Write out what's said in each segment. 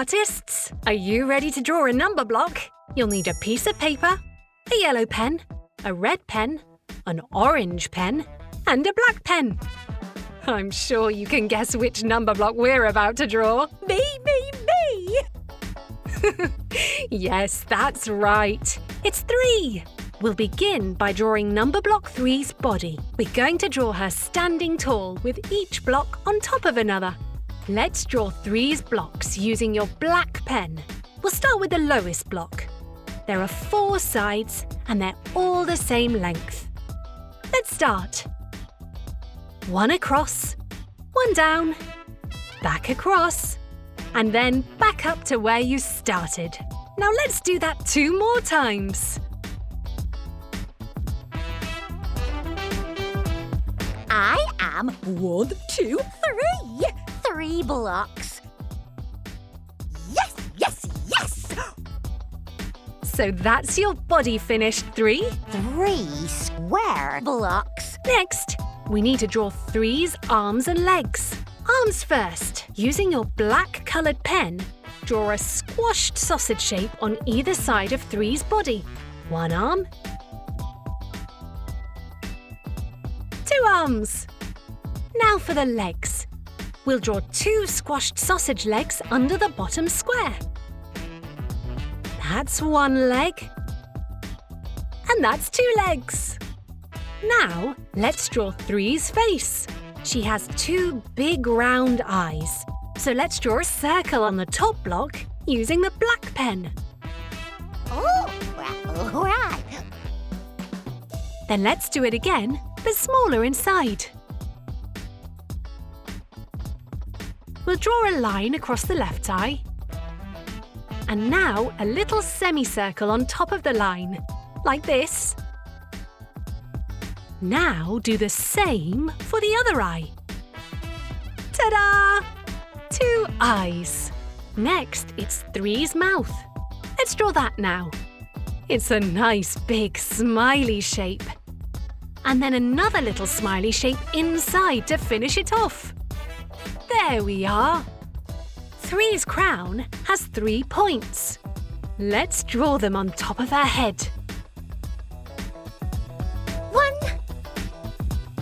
artists! Are you ready to draw a number block? You'll need a piece of paper, a yellow pen, a red pen, an orange pen, and a black pen. I'm sure you can guess which number block we're about to draw. Me! Yes, that's right. It's 3. We'll begin by drawing Numberblock 3's body. We're going to draw her standing tall with each block on top of another. Let's draw 3's blocks using your black pen. We'll start with the lowest block. There are 4 sides and they're all the same length. Let's start. 1 across, 1 down, back across, and then back up to where you started. Now let's do that 2 more times. I am 1, 2, 3. 3 blocks. Yes! So that's your body finished, 3. 3 square blocks. Next, we need to draw 3's arms and legs. Arms first. Using your black-coloured pen, draw a squashed sausage shape on either side of 3's body. 1 arm, 2 arms. Now for the legs. We'll draw 2 squashed sausage legs under the bottom square. That's 1 leg. And that's 2 legs. Now, let's draw 3's face. She has 2 big round eyes. So let's draw a circle on the top block using the black pen. Oh, right. Then let's do it again, but smaller inside. We'll draw a line across the left eye. And now a little semicircle on top of the line, like this. Now do the same for the other eye. Ta-da! 2 eyes. Next, it's 3's mouth. Let's draw that now. It's a nice big smiley shape. And then another little smiley shape inside to finish it off. There we are. 3's crown has 3 points. Let's draw them on top of her head. 1,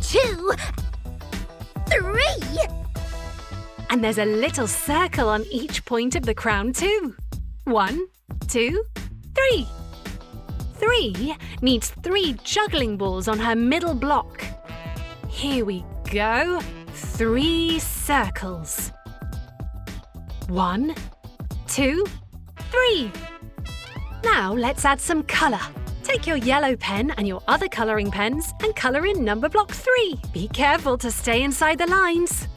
2, 3. And there's a little circle on each point of the crown too. 1, 2, 3. 3 needs 3 juggling balls on her middle block. Here we go. 3 circles. 1, 2, 3. Now let's add some colour. Take your yellow pen and your other colouring pens and colour in Numberblock 3. Be careful to stay inside the lines.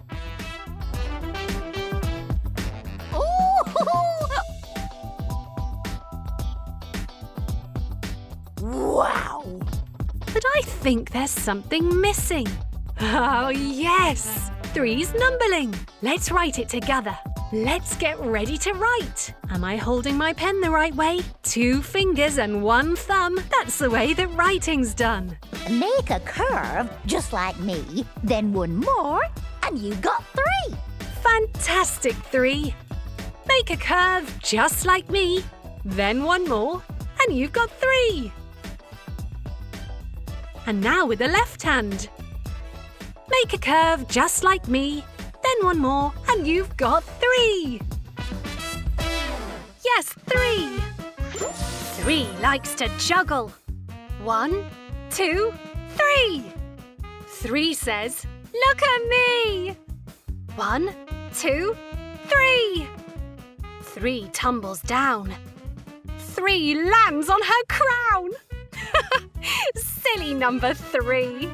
Wow! But I think there's something missing. Oh, yes! 3's numbering. Let's write it together. Let's get ready to write. Am I holding my pen the right way? 2 fingers and 1 thumb. That's the way that writing's done. Make a curve just like me, then 1 more, and you got 3. Fantastic, 3. Make a curve just like me, then 1 more, and you've got 3. And now with the left hand. Make a curve just like me, then 1 more, and you've got 3. Yes, 3. 3 likes to juggle. 1, 2, 3. 3 says, "Look at me." 1, 2, 3. 3 tumbles down. 3 lands on her crown. Silly number 3.